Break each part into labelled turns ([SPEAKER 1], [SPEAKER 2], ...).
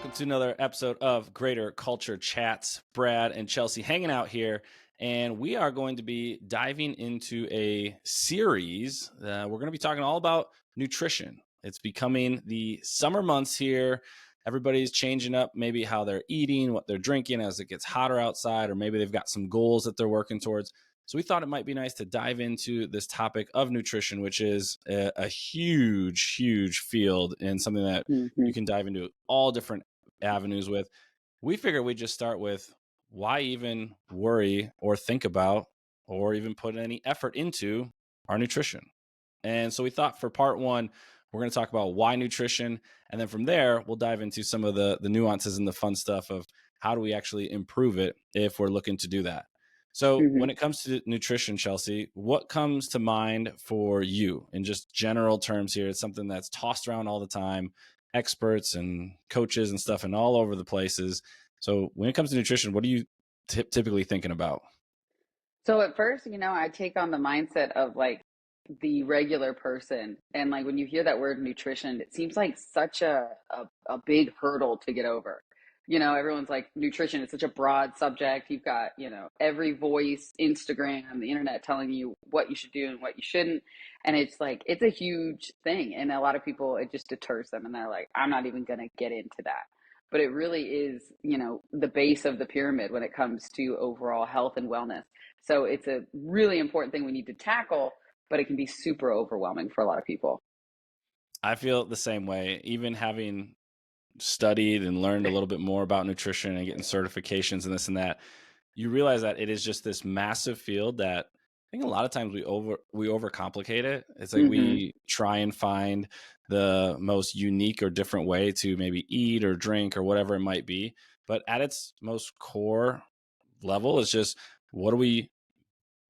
[SPEAKER 1] welcome to another episode of Greater Culture Chats. Brad and Chelsea hanging out here, and we are going to be diving into a series. We're going to be talking all about nutrition. It's becoming the summer months here. Everybody's changing up maybe how they're eating, what they're drinking as it gets hotter outside, or maybe they've got some goals that they're working towards. So we thought it might be nice to dive into this topic of nutrition, which is a huge, huge field and something that
[SPEAKER 2] Mhm.
[SPEAKER 1] you can dive into all different avenues with. We figured we'd just start with why even worry or think about or even put any effort into our nutrition. And so we thought for part one, we're going to talk about why nutrition. And then from there, we'll dive into some of the nuances and the fun stuff of how do we actually improve it if we're looking to do that. So when
[SPEAKER 2] Mhm.
[SPEAKER 1] it comes to nutrition, Chelsea, what comes to mind for you in just general terms here? It's something that's tossed around all the time, experts and coaches and stuff and all over the places. So when it comes to nutrition, what are you typically thinking about?
[SPEAKER 2] So at first, I take on the mindset of like the regular person. And like when you hear that word nutrition, it seems like such a big hurdle to get over. Everyone's like nutrition is such a broad subject. You've got, every voice, Instagram, the internet telling you what you should do and what you shouldn't. And it's like it's a huge thing. And a lot of people it just deters them and they're like, I'm not even gonna get into that. But it really is, the base of the pyramid when it comes to overall health and wellness. So it's a really important thing we need to tackle, but it can be super overwhelming for a lot of people.
[SPEAKER 1] I feel the same way. Even having studied and learned a little bit more about nutrition and getting certifications and this and that, you realize that it is just this massive field that I think a lot of times we overcomplicate it. It's like
[SPEAKER 2] Hmm.
[SPEAKER 1] we try and find the most unique or different way to maybe eat or drink or whatever it might be. But at its most core level, it's just what are we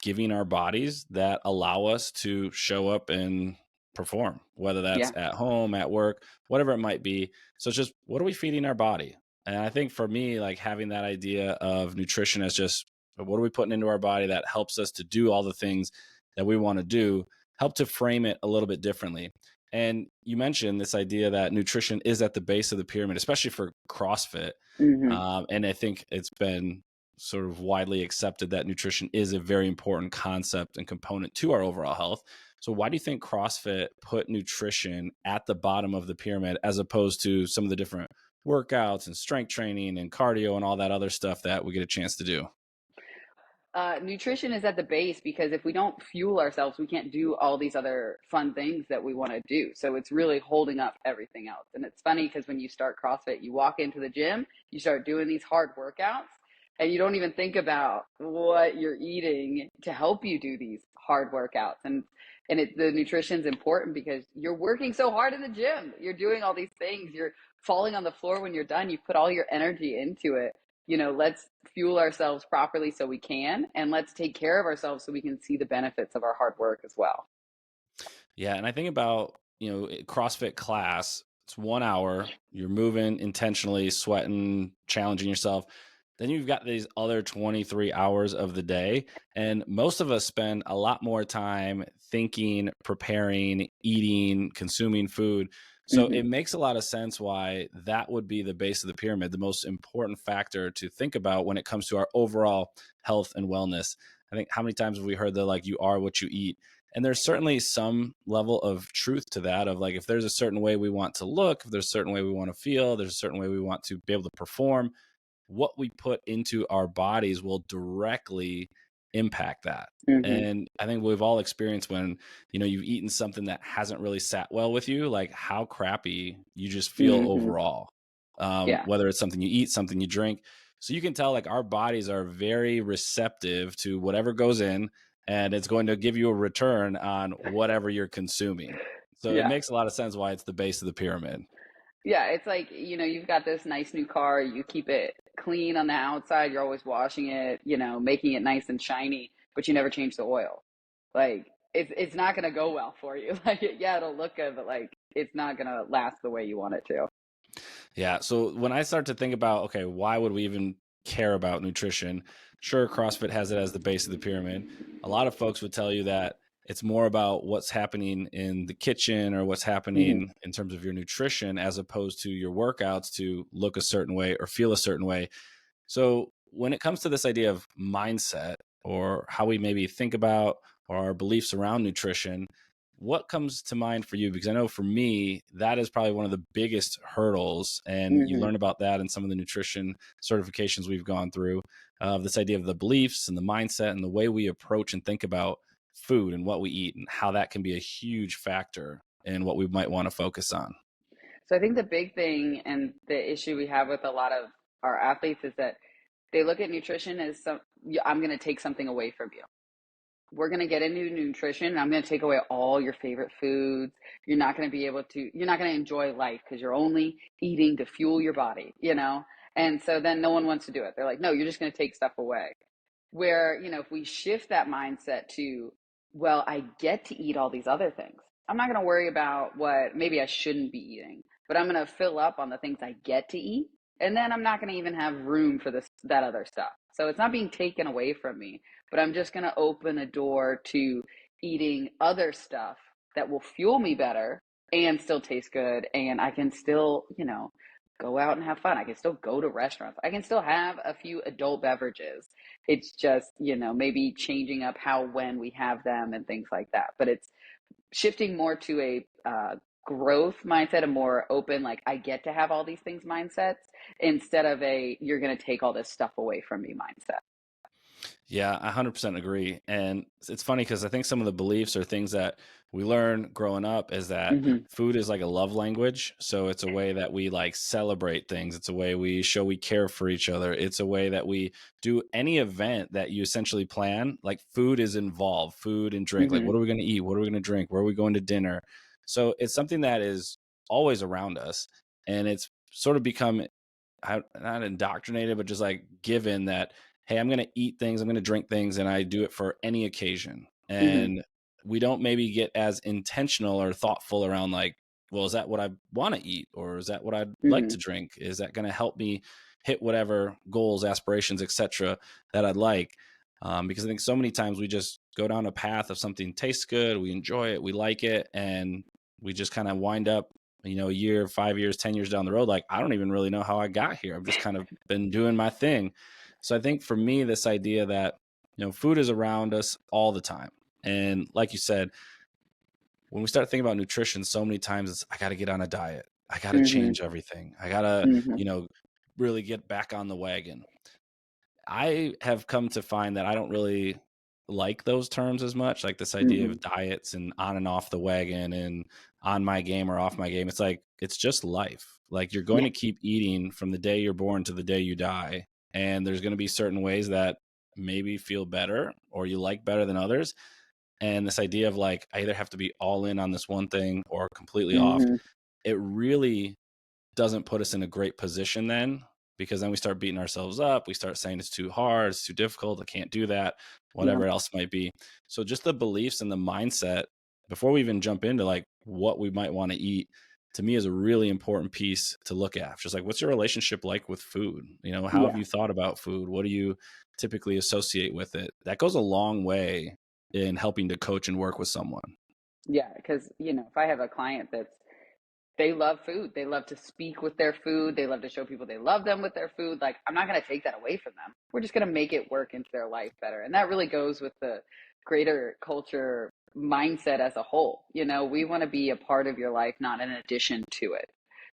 [SPEAKER 1] giving our bodies that allow us to show up and perform, whether that's
[SPEAKER 2] Yeah.
[SPEAKER 1] at home, at work, whatever it might be. So it's just what are we feeding our body? And I think for me, like having that idea of nutrition as just what are we putting into our body that helps us to do all the things that we want to do, help to frame it a little bit differently. And you mentioned this idea that nutrition is at the base of the pyramid, especially for CrossFit.
[SPEAKER 2] Hmm.
[SPEAKER 1] And I think it's been sort of widely accepted that nutrition is a very important concept and component to our overall health. So why do you think CrossFit put nutrition at the bottom of the pyramid as opposed to some of the different workouts and strength training and cardio and all that other stuff that we get a chance to do?
[SPEAKER 2] Nutrition is at the base because if we don't fuel ourselves, we can't do all these other fun things that we want to do. So it's really holding up everything else. And it's funny because when you start CrossFit, you walk into the gym, you start doing these hard workouts, and you don't even think about what you're eating to help you do these hard workouts. And the nutrition's important because you're working so hard in the gym. You're doing all these things. You're falling on the floor when you're done. You put all your energy into it. Let's fuel ourselves properly so we can, and let's take care of ourselves so we can see the benefits of our hard work as well.
[SPEAKER 1] Yeah, and I think about, CrossFit class, it's 1 hour, you're moving intentionally, sweating, challenging yourself. Then you've got these other 23 hours of the day, and most of us spend a lot more time thinking, preparing, eating, consuming food. So
[SPEAKER 2] Hmm.
[SPEAKER 1] it makes a lot of sense why that would be the base of the pyramid, the most important factor to think about when it comes to our overall health and wellness. I think how many times have we heard that like you are what you eat? And there's certainly some level of truth to that of like if there's a certain way we want to look, if there's a certain way we want to feel, there's a certain way we want to be able to perform, what we put into our bodies will directly impact that.
[SPEAKER 2] Hmm.
[SPEAKER 1] And I think we've all experienced when, you've eaten something that hasn't really sat well with you, like how crappy you just feel
[SPEAKER 2] Hmm.
[SPEAKER 1] overall.
[SPEAKER 2] Yeah.
[SPEAKER 1] Whether it's something you eat, something you drink. So you can tell like our bodies are very receptive to whatever goes in and it's going to give you a return on whatever you're consuming. So it
[SPEAKER 2] Yeah.
[SPEAKER 1] makes a lot of sense why it's the base of the pyramid.
[SPEAKER 2] Yeah. It's like, you've got this nice new car, you keep it clean on the outside, you're always washing it, making it nice and shiny, but you never change the oil. Like, it's not going to go well for you. Like, yeah, it'll look good, but like, it's not going to last the way you want it to.
[SPEAKER 1] Yeah. So when I start to think about, okay, why would we even care about nutrition? Sure, CrossFit has it as the base of the pyramid. A lot of folks would tell you that it's more about what's happening in the kitchen or what's
[SPEAKER 2] Hmm.
[SPEAKER 1] happening in terms of your nutrition as opposed to your workouts to look a certain way or feel a certain way. So, when it comes to this idea of mindset or how we maybe think about or our beliefs around nutrition, what comes to mind for you? Because I know for me, that is probably one of the biggest hurdles. And you
[SPEAKER 2] Hmm.
[SPEAKER 1] learn about that in some of the nutrition certifications we've gone through of this idea of the beliefs and the mindset and the way we approach and think about food and what we eat and how that can be a huge factor in what we might want to focus on.
[SPEAKER 2] So I think the big thing and the issue we have with a lot of our athletes is that they look at nutrition as I'm going to take something away from you. We're going to get into nutrition and I'm going to take away all your favorite foods. You're not going to enjoy life because you're only eating to fuel your body, you know? And so then no one wants to do it. They're like, no, you're just going to take stuff away. Where, if we shift that mindset to, well, I get to eat all these other things. I'm not going to worry about what maybe I shouldn't be eating, but I'm going to fill up on the things I get to eat. And then I'm not going to even have room for that other stuff. So it's not being taken away from me, but I'm just going to open a door to eating other stuff that will fuel me better and still taste good. And I can still, go out and have fun. I can still go to restaurants. I can still have a few adult beverages. It's just, maybe changing up how, when we have them and things like that. But it's shifting more to a growth mindset, a more open, like I get to have all these things mindsets instead of a you're going to take all this stuff away from me mindset.
[SPEAKER 1] Yeah, I 100% agree. And it's funny because I think some of the beliefs or things that we learn growing up is that
[SPEAKER 2] Hmm.
[SPEAKER 1] food is like a love language. So it's a way that we like celebrate things. It's a way we show we care for each other. It's a way that we do any event that you essentially plan. Like food is involved, food and drink. Like,
[SPEAKER 2] Hmm.
[SPEAKER 1] what are we going to eat? What are we going to drink? Where are we going to dinner? So it's something that is always around us. And it's sort of become not indoctrinated, but just like given that, hey, I'm going to eat things, I'm going to drink things, and I do it for any occasion.
[SPEAKER 2] Hmm.
[SPEAKER 1] And we don't maybe get as intentional or thoughtful around like, well, is that what I want to eat, or is that what I'd like to
[SPEAKER 2] Hmm.
[SPEAKER 1] drink? Is that going to help me hit whatever goals, aspirations, etc. that I'd like? Because I think so many times we just go down a path of something tastes good, we enjoy it, we like it, and we just kind of wind up a year, 5 years, 10 years down the road, like, I don't even really know how I got here. I've just kind of been doing my thing. So I think for me, this idea that, food is around us all the time. And like you said, when we start thinking about nutrition, so many times it's, I got to get on a diet. I got to
[SPEAKER 2] Hmm.
[SPEAKER 1] change everything. I got to,
[SPEAKER 2] Hmm.
[SPEAKER 1] really get back on the wagon. I have come to find that I don't really like those terms as much, like this idea
[SPEAKER 2] Hmm.
[SPEAKER 1] of diets and on and off the wagon and on my game or off my game. It's like, it's just life. Like you're going
[SPEAKER 2] Yeah.
[SPEAKER 1] to keep eating from the day you're born to the day you die. And there's going to be certain ways that maybe feel better or you like better than others. And this idea of like, I either have to be all in on this one thing or completely off,
[SPEAKER 2] Hmm.
[SPEAKER 1] it really doesn't put us in a great position then, because then we start beating ourselves up. We start saying it's too hard, it's too difficult, I can't do that,
[SPEAKER 2] Yeah.
[SPEAKER 1] whatever else might be. So just the beliefs and the mindset before we even jump into like what we might want to eat, to me is a really important piece to look at. Just like, what's your relationship like with food? How have
[SPEAKER 2] Yeah.
[SPEAKER 1] you thought about food? What do you typically associate with it? That goes a long way in helping to coach and work with someone.
[SPEAKER 2] Yeah. Because, if I have a client they love food. They love to speak with their food. They love to show people they love them with their food. Like, I'm not going to take that away from them. We're just going to make it work into their life better. And that really goes with the greater culture mindset as a whole. We want to be a part of your life, not an addition to it.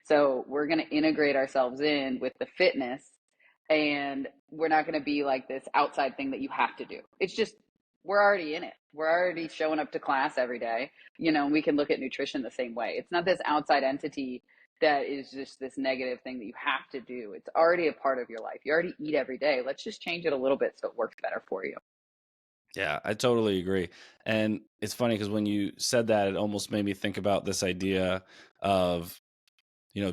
[SPEAKER 2] So we're going to integrate ourselves in with the fitness, and we're not going to be like this outside thing that you have to do. It's just, we're already in it. We're already showing up to class every day. We can look at nutrition the same way. It's not this outside entity that is just this negative thing that you have to do. It's already a part of your life. You already eat every day. Let's just change it a little bit so it works better for you.
[SPEAKER 1] Yeah, I totally agree. And it's funny because when you said that, it almost made me think about this idea of,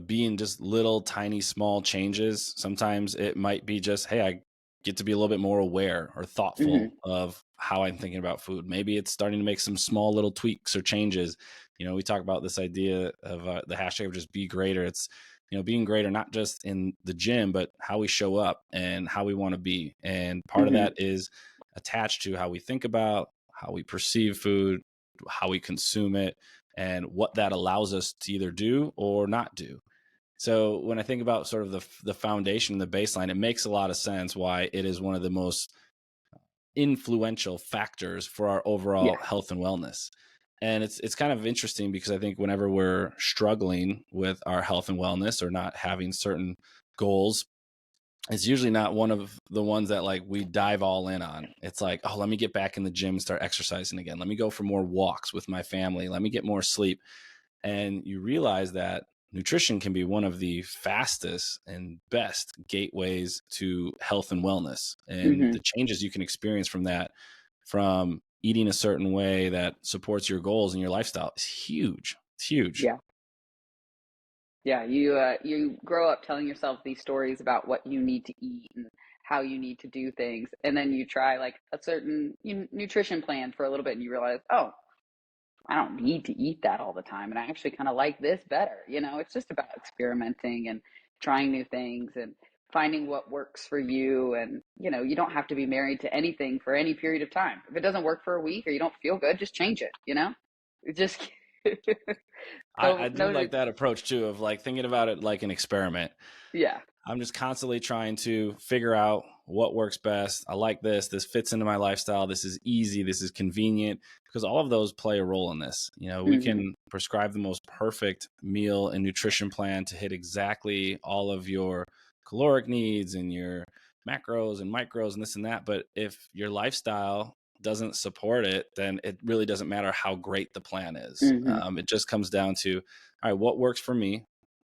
[SPEAKER 1] being just little tiny small changes. Sometimes it might be just, hey, I get to be a little bit more aware or thoughtful
[SPEAKER 2] Hmm.
[SPEAKER 1] of how I'm thinking about food. Maybe it's starting to make some small little tweaks or changes. We talk about this idea of the hashtag of just be greater. It's, being greater, not just in the gym, but how we show up and how we want to be. And part of
[SPEAKER 2] Hmm.
[SPEAKER 1] that is attached to how we think about, how we perceive food, how we consume it, and what that allows us to either do or not do. So when I think about sort of the foundation, the baseline, it makes a lot of sense why it is one of the most influential factors for our
[SPEAKER 2] Yeah.
[SPEAKER 1] overall health and wellness. And it's kind of interesting because I think whenever we're struggling with our health and wellness or not having certain goals, it's usually not one of the ones that like we dive all in on. It's like, oh, let me get back in the gym and start exercising again. Let me go for more walks with my family. Let me get more sleep. And you realize that nutrition can be one of the fastest and best gateways to health and wellness, and
[SPEAKER 2] Hmm.
[SPEAKER 1] the changes you can experience from that, from eating a certain way that supports your goals and your lifestyle, is huge. It's huge.
[SPEAKER 2] Yeah. Yeah. You grow up telling yourself these stories about what you need to eat and how you need to do things, and then you try like a certain nutrition plan for a little bit, and you realize, oh, I don't need to eat that all the time. And I actually kind of like this better. It's just about experimenting and trying new things and finding what works for you. And, you don't have to be married to anything for any period of time. If it doesn't work for a week or you don't feel good, just change it. It just,
[SPEAKER 1] I
[SPEAKER 2] so,
[SPEAKER 1] do
[SPEAKER 2] no,
[SPEAKER 1] like that approach too, of like thinking about it like an experiment.
[SPEAKER 2] yeah.
[SPEAKER 1] I'm just constantly trying to figure out what works best. I like this. This fits into my lifestyle. This is easy. This is convenient, because all of those play a role in this. We
[SPEAKER 2] Hmm.
[SPEAKER 1] can prescribe the most perfect meal and nutrition plan to hit exactly all of your caloric needs and your macros and micros and this and that. But if your lifestyle doesn't support it, then it really doesn't matter how great the plan is.
[SPEAKER 2] Hmm.
[SPEAKER 1] It just comes down to, all right, what works for me?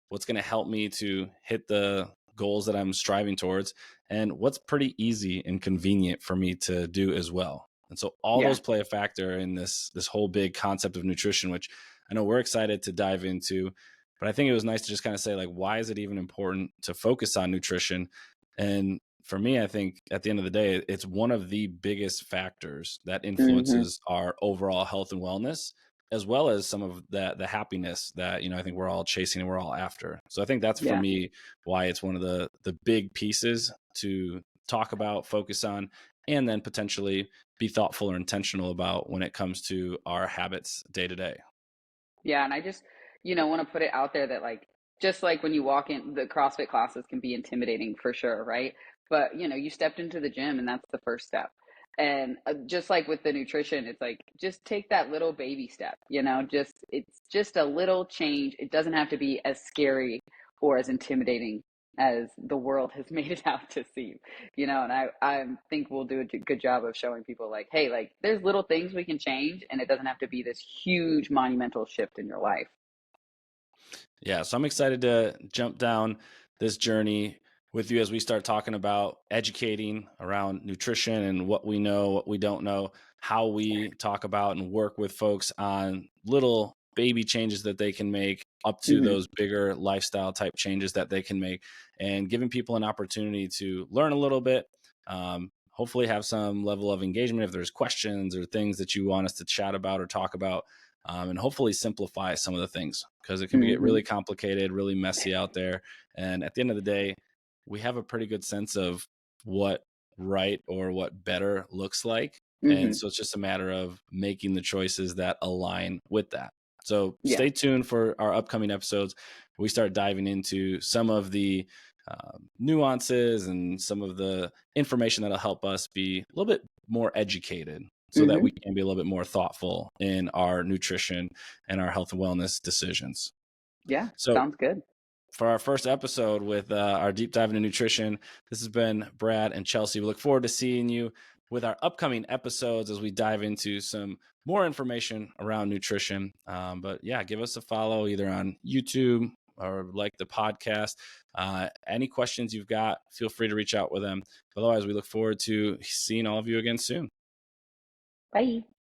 [SPEAKER 1] What's going to help me to hit the goals that I'm striving towards, and what's pretty easy and convenient for me to do as well. And so all
[SPEAKER 2] Yeah.
[SPEAKER 1] those play a factor in this whole big concept of nutrition, which I know we're excited to dive into. But I think it was nice to just kind of say, like, why is it even important to focus on nutrition? And for me, I think at the end of the day, it's one of the biggest factors that
[SPEAKER 2] Hmm.
[SPEAKER 1] influences our overall health and wellness, as well as some of the happiness that I think we're all chasing and we're all after. So I think that's for
[SPEAKER 2] Yeah.
[SPEAKER 1] me why it's one of the big pieces to talk about, focus on, and then potentially be thoughtful or intentional about when it comes to our habits day to day.
[SPEAKER 2] Yeah, and I just, want to put it out there that like just like when you walk in, the CrossFit classes can be intimidating for sure, right? But, you stepped into the gym and that's the first step. And just like with the nutrition, it's like just take that little baby step, just it's just a little change. It doesn't have to be as scary or as intimidating as the world has made it out to seem. And I think we'll do a good job of showing people like, hey, like there's little things we can change and it doesn't have to be this huge monumental shift in your life.
[SPEAKER 1] Yeah, so I'm excited to jump down this journey with you as we start talking about educating around nutrition and what we know, what we don't know, how we talk about and work with folks on little baby changes that they can make up to
[SPEAKER 2] Hmm.
[SPEAKER 1] those bigger lifestyle type changes that they can make, and giving people an opportunity to learn a little bit. Hopefully have some level of engagement if there's questions or things that you want us to chat about or talk about, and hopefully simplify some of the things, because it can get
[SPEAKER 2] Hmm.
[SPEAKER 1] really complicated, really messy out there. And at the end of the day, we have a pretty good sense of what right or what better looks like. And
[SPEAKER 2] Hmm.
[SPEAKER 1] so it's just a matter of making the choices that align with that. So
[SPEAKER 2] Yeah.
[SPEAKER 1] stay tuned for our upcoming episodes. We start diving into some of the nuances and some of the information that'll help us be a little bit more educated, so that we
[SPEAKER 2] Hmm.
[SPEAKER 1] can be a little bit more thoughtful in our nutrition and our health and wellness decisions.
[SPEAKER 2] Yeah.
[SPEAKER 1] So,
[SPEAKER 2] Sounds good.
[SPEAKER 1] for our first episode with our deep dive into nutrition, this has been Brad and Chelsea. We look forward to seeing you with our upcoming episodes as we dive into some more information around nutrition. But yeah, give us a follow either on YouTube or like the podcast. Any questions you've got, feel free to reach out with them. Otherwise, we look forward to seeing all of you again soon.
[SPEAKER 2] Bye.